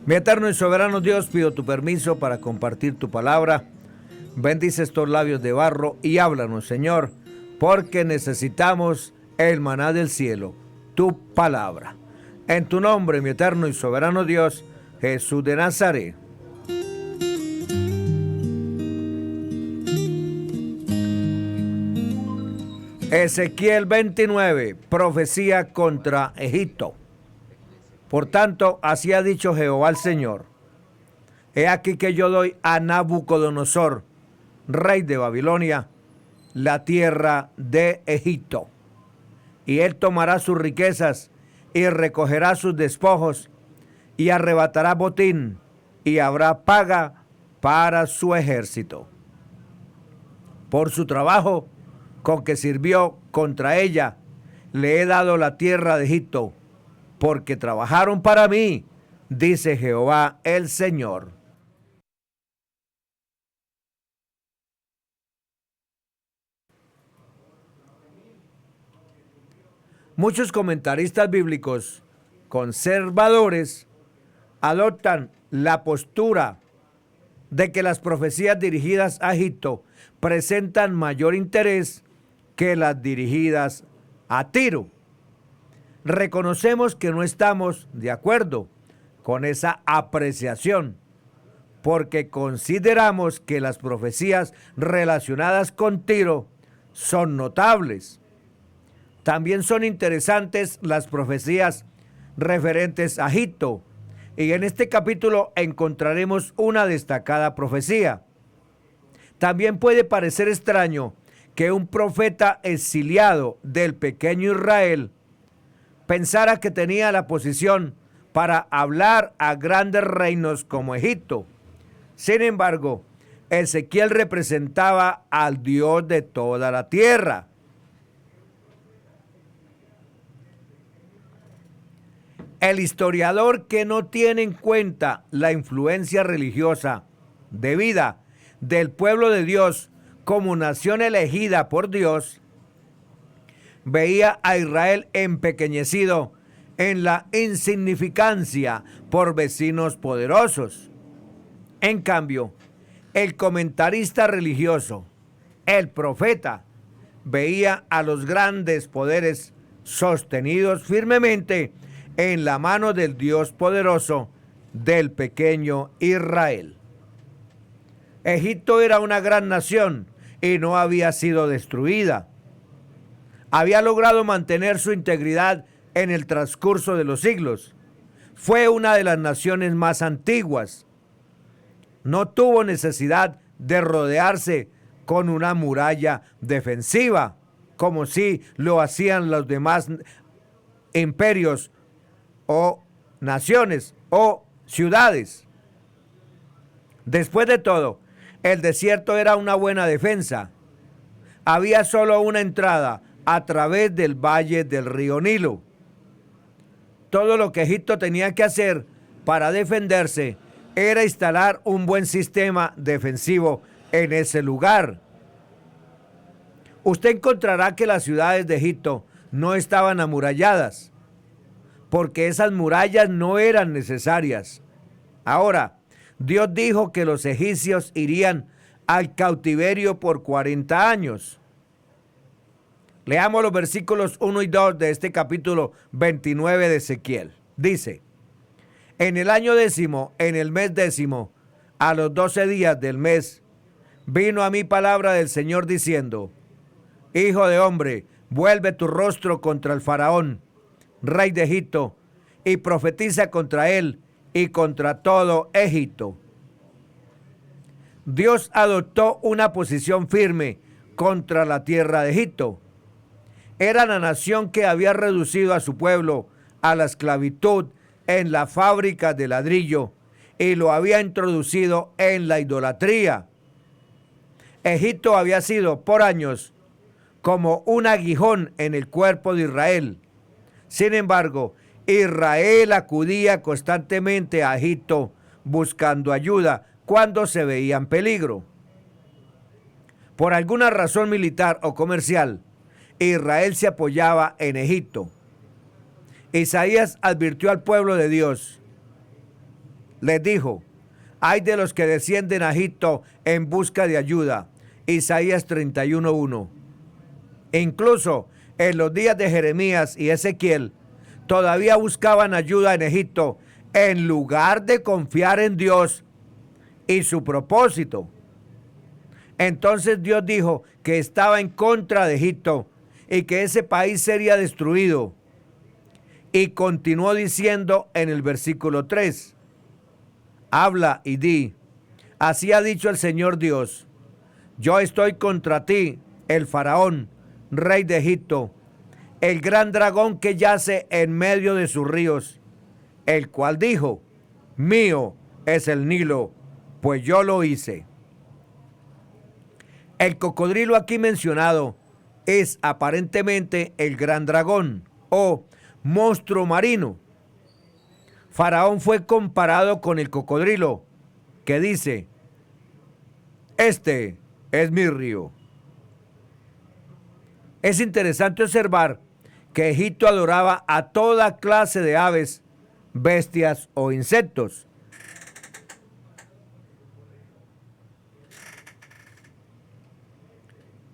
Mi eterno y soberano Dios, pido tu permiso para compartir tu palabra. Bendice estos labios de barro y háblanos, Señor, porque necesitamos el maná del cielo, tu palabra. En tu nombre, mi eterno y soberano Dios, Jesús de Nazaret. Ezequiel 29, profecía contra Egipto. Por tanto, así ha dicho Jehová el Señor: he aquí que yo doy a Nabucodonosor, rey de Babilonia, la tierra de Egipto. Y él tomará sus riquezas y recogerá sus despojos y arrebatará botín y habrá paga para su ejército. Por su trabajo con que sirvió contra ella, le he dado la tierra de Egipto, porque trabajaron para mí, dice Jehová el Señor. Muchos comentaristas bíblicos conservadores adoptan la postura de que las profecías dirigidas a Egipto presentan mayor interés que las dirigidas a Tiro. Reconocemos que no estamos de acuerdo con esa apreciación, porque consideramos que las profecías relacionadas con Tiro son notables. También son interesantes las profecías referentes a Egipto, y en este capítulo encontraremos una destacada profecía. También puede parecer extraño que un profeta exiliado del pequeño Israel pensara que tenía la posición para hablar a grandes reinos como Egipto. Sin embargo, Ezequiel representaba al Dios de toda la tierra. El historiador que no tiene en cuenta la influencia religiosa de vida del pueblo de Dios como nación elegida por Dios, veía a Israel empequeñecido en la insignificancia por vecinos poderosos. En cambio, el comentarista religioso, el profeta, veía a los grandes poderes sostenidos firmemente en la mano del Dios poderoso del pequeño Israel. Egipto era una gran nación y no había sido destruida. Había logrado mantener su integridad en el transcurso de los siglos. Fue una de las naciones más antiguas. No tuvo necesidad de rodearse con una muralla defensiva, como si lo hacían los demás imperios o naciones o ciudades. Después de todo, el desierto era una buena defensa. Había solo una entrada a través del valle del río Nilo. Todo lo que Egipto tenía que hacer para defenderse era instalar un buen sistema defensivo en ese lugar. Usted encontrará que las ciudades de Egipto no estaban amuralladas, porque esas murallas no eran necesarias. Ahora, Dios dijo que los egipcios irían al cautiverio por 40 años. Leamos los versículos 1 y 2 de este capítulo 29 de Ezequiel. Dice: en el año 10, en el mes 10, a los 12 días del mes, vino a mí palabra del Señor diciendo: hijo de hombre, vuelve tu rostro contra el faraón, rey de Egipto, y profetiza contra él y contra todo Egipto. Dios adoptó una posición firme contra la tierra de Egipto. Era la nación que había reducido a su pueblo a la esclavitud en la fábrica de ladrillo y lo había introducido en la idolatría. Egipto había sido por años como un aguijón en el cuerpo de Israel. Sin embargo, Israel acudía constantemente a Egipto buscando ayuda cuando se veía en peligro. Por alguna razón militar o comercial, Israel se apoyaba en Egipto. Isaías advirtió al pueblo de Dios: les dijo: ay de los que descienden a Egipto en busca de ayuda. Isaías 31:1. Incluso en los días de Jeremías y Ezequiel, todavía buscaban ayuda en Egipto en lugar de confiar en Dios y su propósito. Entonces Dios dijo que estaba en contra de Egipto y que ese país sería destruido. Y continuó diciendo en el versículo 3: habla y di, así ha dicho el Señor Dios, yo estoy contra ti, el faraón, rey de Egipto, el gran dragón que yace en medio de sus ríos, el cual dijo: mío es el Nilo, pues yo lo hice. El cocodrilo aquí mencionado es aparentemente el gran dragón o monstruo marino. Faraón fue comparado con el cocodrilo, que dice: este es mi río. Es interesante observar que Egipto adoraba a toda clase de aves, bestias o insectos.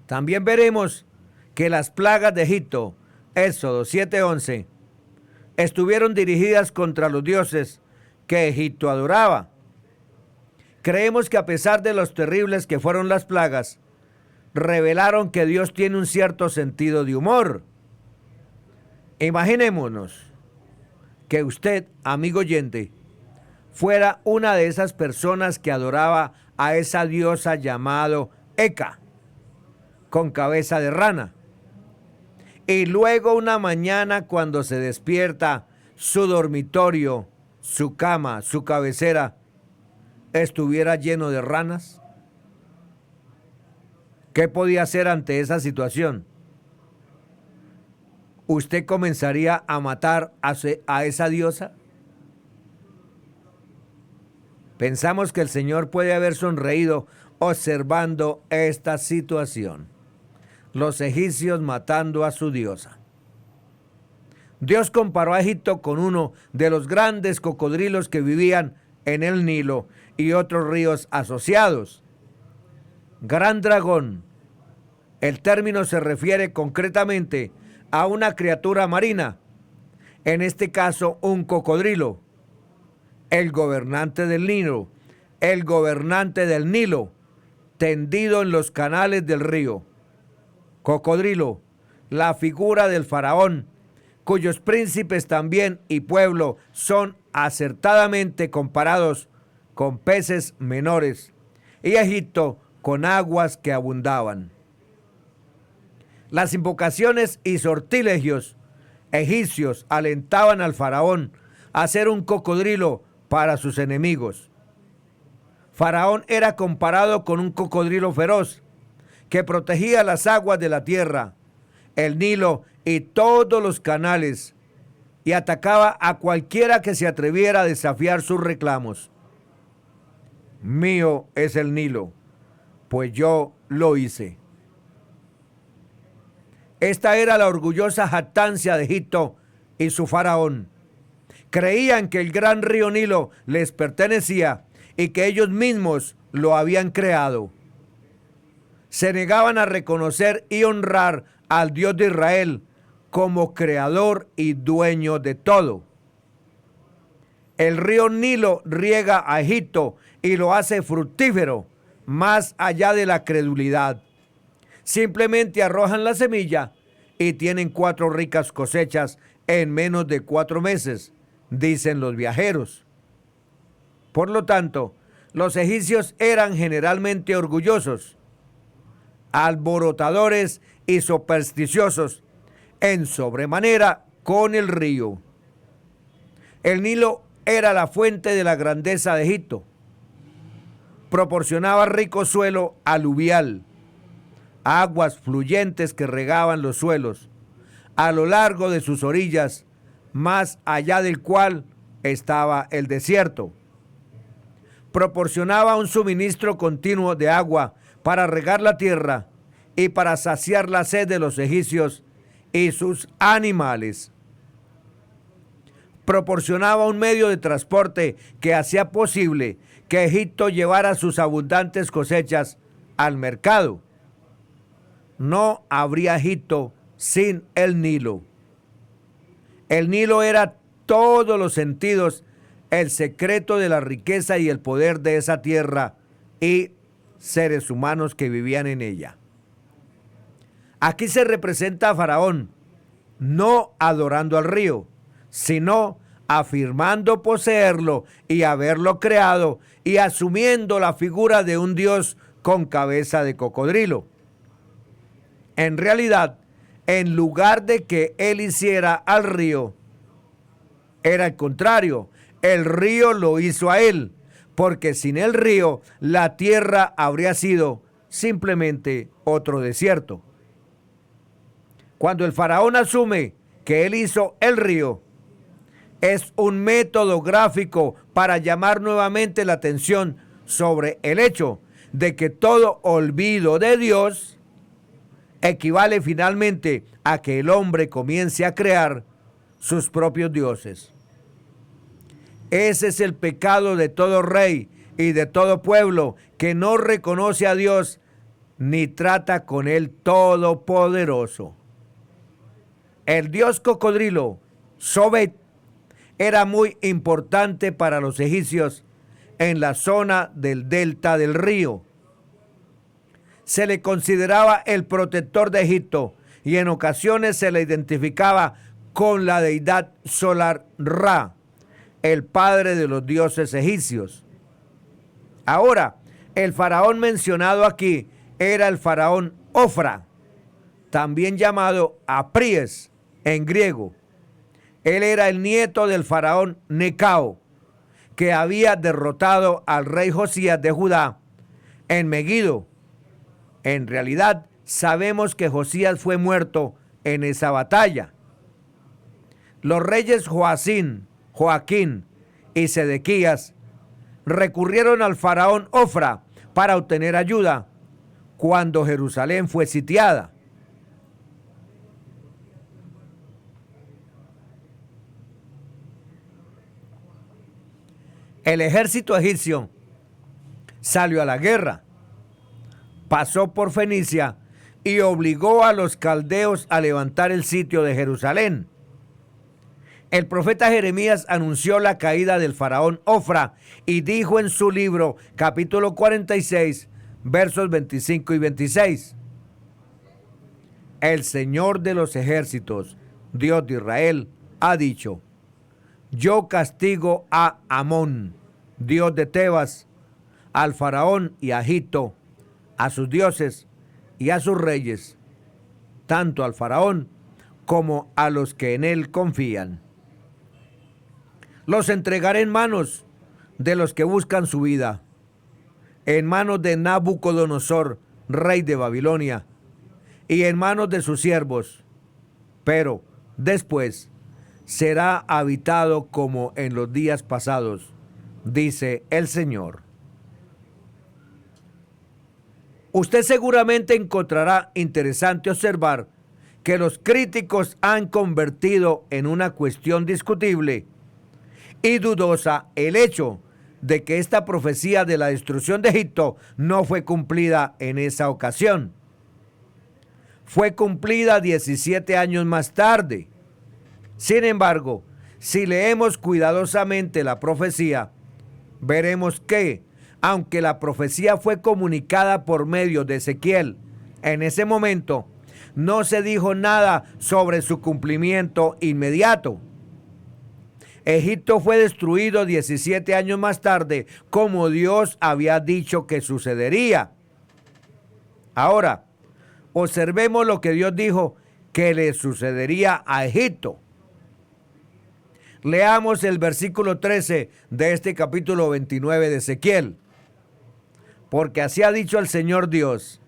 También veremos que las plagas de Egipto, Éxodo 7:11, estuvieron dirigidas contra los dioses que Egipto adoraba. Creemos que a pesar de los terribles que fueron las plagas, revelaron que Dios tiene un cierto sentido de humor. Imaginémonos que usted, amigo oyente, fuera una de esas personas que adoraba a esa diosa llamado Eka, con cabeza de rana. Y luego una mañana, cuando se despierta, su dormitorio, su cama, su cabecera, estuviera lleno de ranas. ¿Qué podía hacer ante esa situación? ¿Usted comenzaría a matar a esa diosa? Pensamos que el Señor puede haber sonreído observando esta situación. Los egipcios matando a su diosa. Dios comparó a Egipto con uno de los grandes cocodrilos que vivían en el Nilo y otros ríos asociados. Gran dragón. El término se refiere concretamente a una criatura marina, en este caso un cocodrilo. El gobernante del Nilo, tendido en los canales del río. Cocodrilo, la figura del faraón, cuyos príncipes también y pueblo son acertadamente comparados con peces menores, y Egipto con aguas que abundaban. Las invocaciones y sortilegios egipcios alentaban al faraón a ser un cocodrilo para sus enemigos. Faraón era comparado con un cocodrilo feroz que protegía las aguas de la tierra, el Nilo y todos los canales, y atacaba a cualquiera que se atreviera a desafiar sus reclamos. Mío es el Nilo, pues yo lo hice. Esta era la orgullosa jactancia de Egipto y su faraón. Creían que el gran río Nilo les pertenecía y que ellos mismos lo habían creado. Se negaban a reconocer y honrar al Dios de Israel como creador y dueño de todo. El río Nilo riega a Egipto y lo hace fructífero más allá de la credulidad. Simplemente arrojan la semilla y tienen 4 ricas cosechas en menos de 4 meses, dicen los viajeros. Por lo tanto, los egipcios eran generalmente orgullosos, alborotadores y supersticiosos en sobremanera con el río. El Nilo era la fuente de la grandeza de Egipto. Proporcionaba rico suelo aluvial, aguas fluyentes que regaban los suelos a lo largo de sus orillas, más allá del cual estaba el desierto. Proporcionaba un suministro continuo de agua para regar la tierra y para saciar la sed de los egipcios y sus animales. proporcionaba un medio de transporte que hacía posible que Egipto llevara sus abundantes cosechas al mercado. No habría Egipto sin el Nilo. El Nilo era todos los sentidos el secreto de la riqueza y el poder de esa tierra y seres humanos que vivían en ella. Aquí se representa a Faraón, no adorando al río, sino afirmando poseerlo y haberlo creado y asumiendo la figura de un dios con cabeza de cocodrilo. En realidad, en lugar de que él hiciera al río, era el contrario, el río lo hizo a él, porque sin el río la tierra habría sido simplemente otro desierto. Cuando el faraón asume que él hizo el río, es un método gráfico para llamar nuevamente la atención sobre el hecho de que todo olvido de Dios equivale finalmente a que el hombre comience a crear sus propios dioses. Ese es el pecado de todo rey y de todo pueblo que no reconoce a Dios ni trata con el Todopoderoso. El dios cocodrilo, Sobek, era muy importante para los egipcios en la zona del delta del río. Se le consideraba el protector de Egipto y en ocasiones se le identificaba con la deidad solar Ra, el padre de los dioses egipcios. Ahora, el faraón mencionado aquí era el faraón Ofra, también llamado Apries en griego. Él era el nieto del faraón Necao, que había derrotado al rey Josías de Judá en Megido. En realidad, sabemos que Josías fue muerto en esa batalla. Los reyes Joacín y Sedequías recurrieron al faraón Ofra para obtener ayuda cuando Jerusalén fue sitiada. El ejército egipcio salió a la guerra, pasó por Fenicia y obligó a los caldeos a levantar el sitio de Jerusalén. El profeta Jeremías anunció la caída del faraón Ofra y dijo en su libro, capítulo 46, versos 25 y 26, el Señor de los ejércitos, Dios de Israel, ha dicho: yo castigo a Amón, dios de Tebas, al faraón y a Egipto, a sus dioses y a sus reyes, tanto al faraón como a los que en él confían. Los entregaré en manos de los que buscan su vida, en manos de Nabucodonosor, rey de Babilonia, y en manos de sus siervos, pero después será habitado como en los días pasados, dice el Señor. Usted seguramente encontrará interesante observar que los críticos han convertido en una cuestión discutible y dudosa el hecho de que esta profecía de la destrucción de Egipto no fue cumplida en esa ocasión. Fue cumplida 17 años más tarde. Sin embargo, si leemos cuidadosamente la profecía, veremos que, aunque la profecía fue comunicada por medio de Ezequiel, en ese momento no se dijo nada sobre su cumplimiento inmediato. Egipto fue destruido 17 años más tarde, como Dios había dicho que sucedería. Ahora, observemos lo que Dios dijo que le sucedería a Egipto. Leamos el versículo 13 de este capítulo 29 de Ezequiel. Porque así ha dicho el Señor Dios: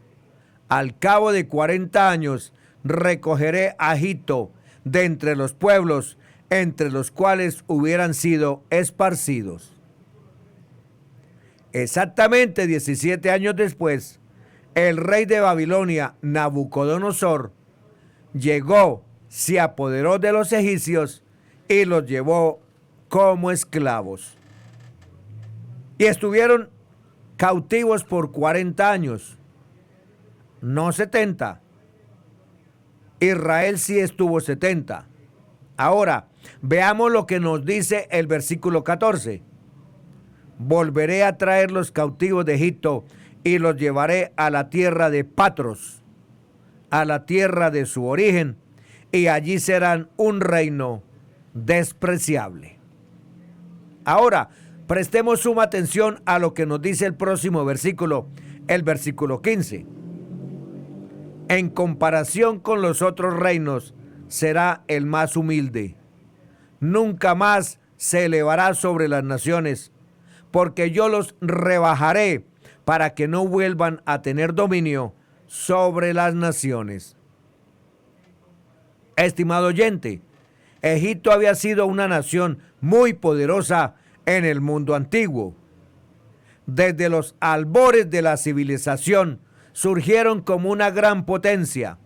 al cabo de 40 años recogeré a Egipto de entre los pueblos entre los cuales hubieran sido esparcidos. Exactamente 17 años después, el rey de Babilonia, Nabucodonosor, llegó, se apoderó de los egipcios y los llevó como esclavos. Y estuvieron cautivos por 40 años, no 70. Israel sí estuvo 70. Ahora, veamos lo que nos dice el versículo 14. Volveré a traer los cautivos de Egipto y los llevaré a la tierra de Patros, a la tierra de su origen, y allí serán un reino despreciable. Ahora, prestemos suma atención a lo que nos dice el próximo versículo, el versículo 15. En comparación con los otros reinos, será el más humilde. Nunca más se elevará sobre las naciones, porque yo los rebajaré para que no vuelvan a tener dominio sobre las naciones. Estimado oyente, Egipto había sido una nación muy poderosa en el mundo antiguo. Desde los albores de la civilización surgieron como una gran potencia.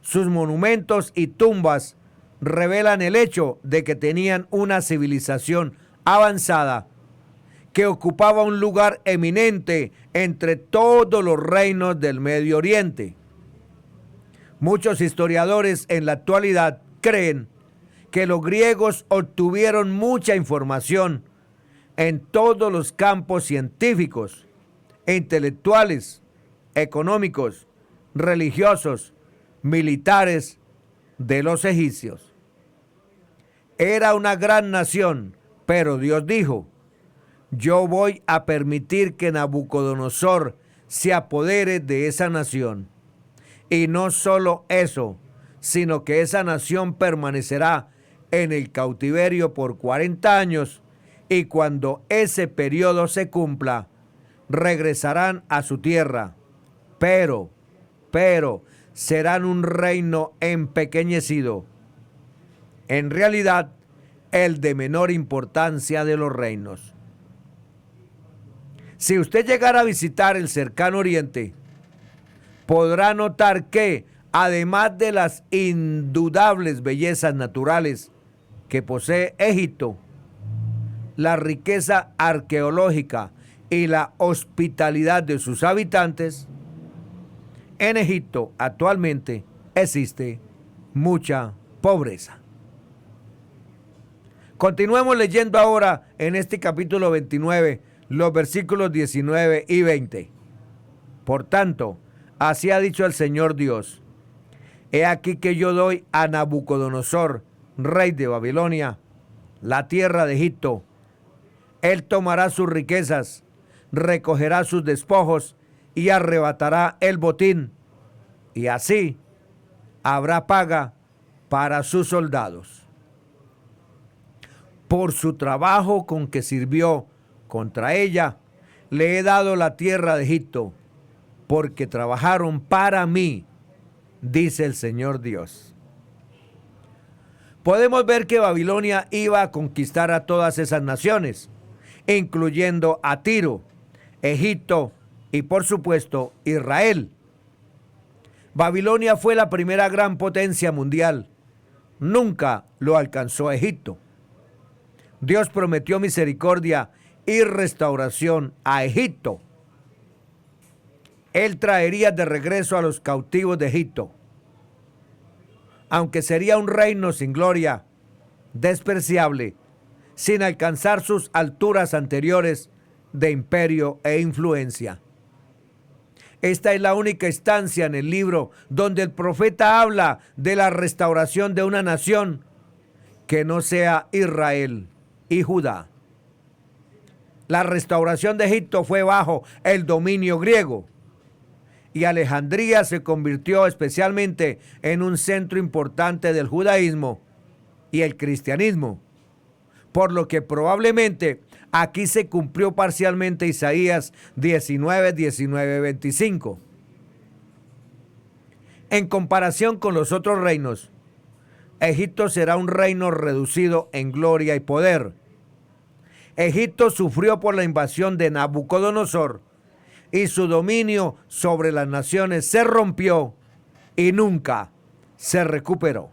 Sus monumentos y tumbas revelan el hecho de que tenían una civilización avanzada que ocupaba un lugar eminente entre todos los reinos del Medio Oriente. Muchos historiadores en la actualidad creen que los griegos obtuvieron mucha información en todos los campos científicos, intelectuales, económicos, religiosos, militares de los egipcios. Era una gran nación, pero Dios dijo: yo voy a permitir que Nabucodonosor se apodere de esa nación. Y no solo eso, sino que esa nación permanecerá en el cautiverio por 40 años, y cuando ese periodo se cumpla, regresarán a su tierra, pero serán un reino empequeñecido, en realidad el de menor importancia de los reinos. Si usted llegara a visitar el cercano Oriente, podrá notar que, además de las indudables bellezas naturales que posee Egipto, la riqueza arqueológica y la hospitalidad de sus habitantes, en Egipto actualmente existe mucha pobreza. Continuemos leyendo ahora en este capítulo 29, los versículos 19 y 20. Por tanto, así ha dicho el Señor Dios: he aquí que yo doy a Nabucodonosor, rey de Babilonia, la tierra de Egipto. Él tomará sus riquezas, recogerá sus despojos y arrebatará el botín, y así habrá paga para sus soldados. Por su trabajo con que sirvió contra ella, le he dado la tierra de Egipto, porque trabajaron para mí, dice el Señor Dios. Podemos ver que Babilonia iba a conquistar a todas esas naciones, incluyendo a Tiro, Egipto y por supuesto Israel. Babilonia fue la primera gran potencia mundial. Nunca lo alcanzó Egipto. Dios prometió misericordia y restauración a Egipto. Él traería de regreso a los cautivos de Egipto. Aunque sería un reino sin gloria, despreciable, sin alcanzar sus alturas anteriores de imperio e influencia. Esta es la única instancia en el libro donde el profeta habla de la restauración de una nación que no sea Israel y Judá. La restauración de Egipto fue bajo el dominio griego, y Alejandría se convirtió especialmente en un centro importante del judaísmo y el cristianismo, por lo que probablemente aquí se cumplió parcialmente Isaías 19, 19, 25. En comparación con los otros reinos, Egipto será un reino reducido en gloria y poder. Egipto sufrió por la invasión de Nabucodonosor, y su dominio sobre las naciones se rompió y nunca se recuperó.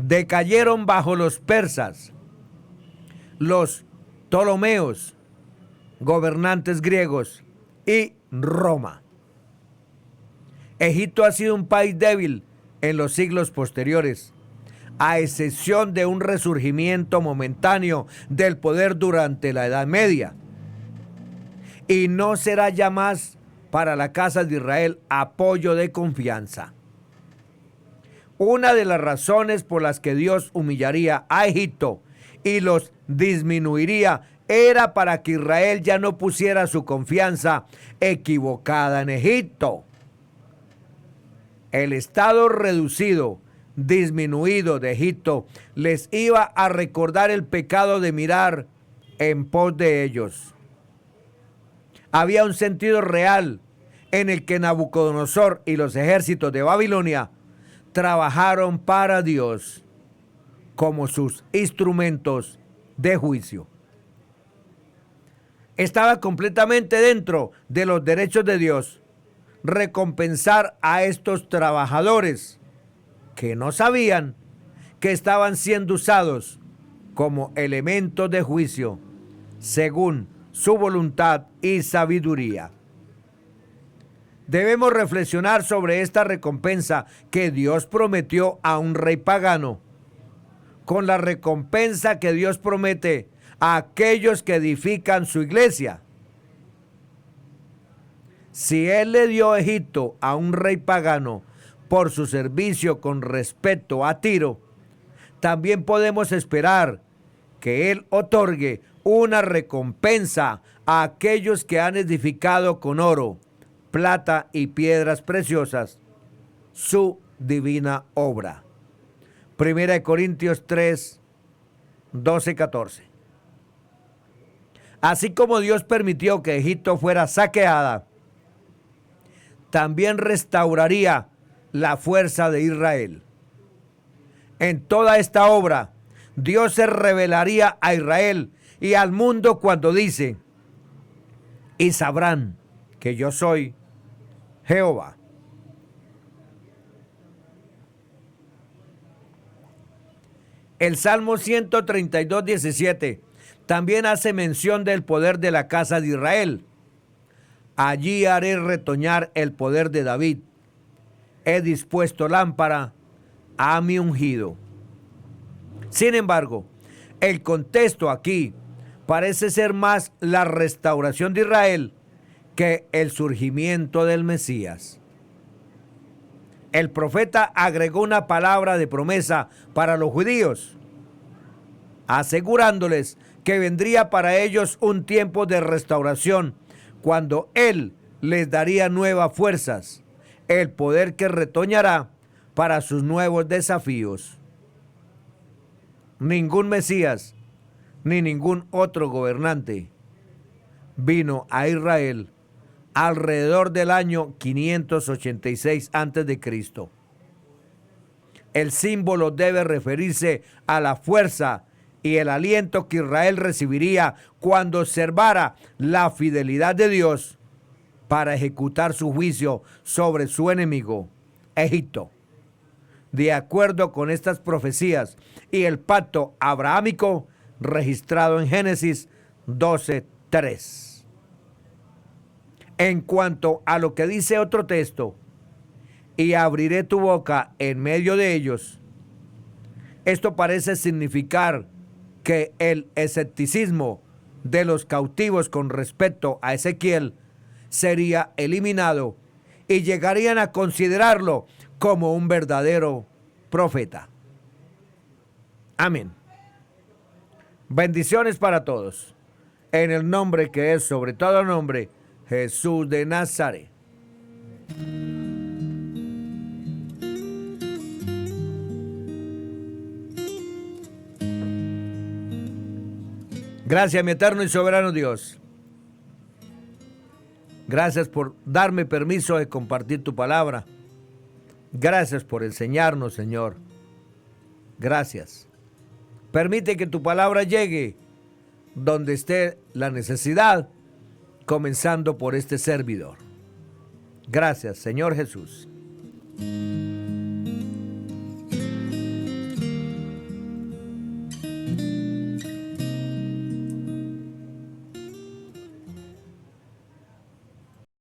decayeron bajo los persas, los Ptolomeos, gobernantes griegos, y Roma. Egipto ha sido un país débil en los siglos posteriores, a excepción de un resurgimiento momentáneo del poder durante la Edad Media. Y no será ya más para la casa de Israel apoyo de confianza. Una de las razones por las que Dios humillaría a Egipto y los disminuiría era para que Israel ya no pusiera su confianza equivocada en Egipto. El estado reducido, disminuido de Egipto les iba a recordar el pecado de mirar en pos de ellos. Había un sentido real en el que Nabucodonosor y los ejércitos de Babilonia trabajaron para Dios como sus instrumentos de juicio. Estaba completamente dentro de los derechos de Dios recompensar a estos trabajadores que no sabían que estaban siendo usados como elementos de juicio según su voluntad y sabiduría. Debemos reflexionar sobre esta recompensa que Dios prometió a un rey pagano, con la recompensa que Dios promete a aquellos que edifican su iglesia. Si Él le dio Egipto a un rey pagano por su servicio con respecto a Tiro, también podemos esperar que Él otorgue una recompensa a aquellos que han edificado con oro, plata y piedras preciosas su divina obra. 1 Corintios 3, 12-14. Así como Dios permitió que Egipto fuera saqueada, también restauraría la fuerza de Israel. En toda esta obra, Dios se revelaría a Israel y al mundo cuando dice: y sabrán que yo soy Jehová. El Salmo 132, 17 también hace mención del poder de la casa de Israel. Allí haré retoñar el poder de David. He dispuesto lámpara a mi ungido. Sin embargo, el contexto aquí parece ser más la restauración de Israel que el surgimiento del Mesías. El profeta agregó una palabra de promesa para los judíos, asegurándoles que vendría para ellos un tiempo de restauración cuando Él les daría nuevas fuerzas, el poder que retoñará para sus nuevos desafíos. Ningún Mesías ni ningún otro gobernante vino a Israel alrededor del año 586 a.C. El símbolo debe referirse a la fuerza y el aliento que Israel recibiría cuando observara la fidelidad de Dios para ejecutar su juicio sobre su enemigo, Egipto. De acuerdo con estas profecías y el pacto abrahámico registrado en Génesis 12:3. En cuanto a lo que dice otro texto, y abriré tu boca en medio de ellos, esto parece significar que el escepticismo de los cautivos con respecto a Ezequiel sería eliminado y llegarían a considerarlo como un verdadero profeta. Amén. Bendiciones para todos. En el nombre que es sobre todo nombre, Jesús de Nazaret. Gracias, mi eterno y soberano Dios. Gracias por darme permiso de compartir tu palabra. Gracias por enseñarnos, Señor. Gracias. Permite que tu palabra llegue donde esté la necesidad, comenzando por este servidor. Gracias, Señor Jesús.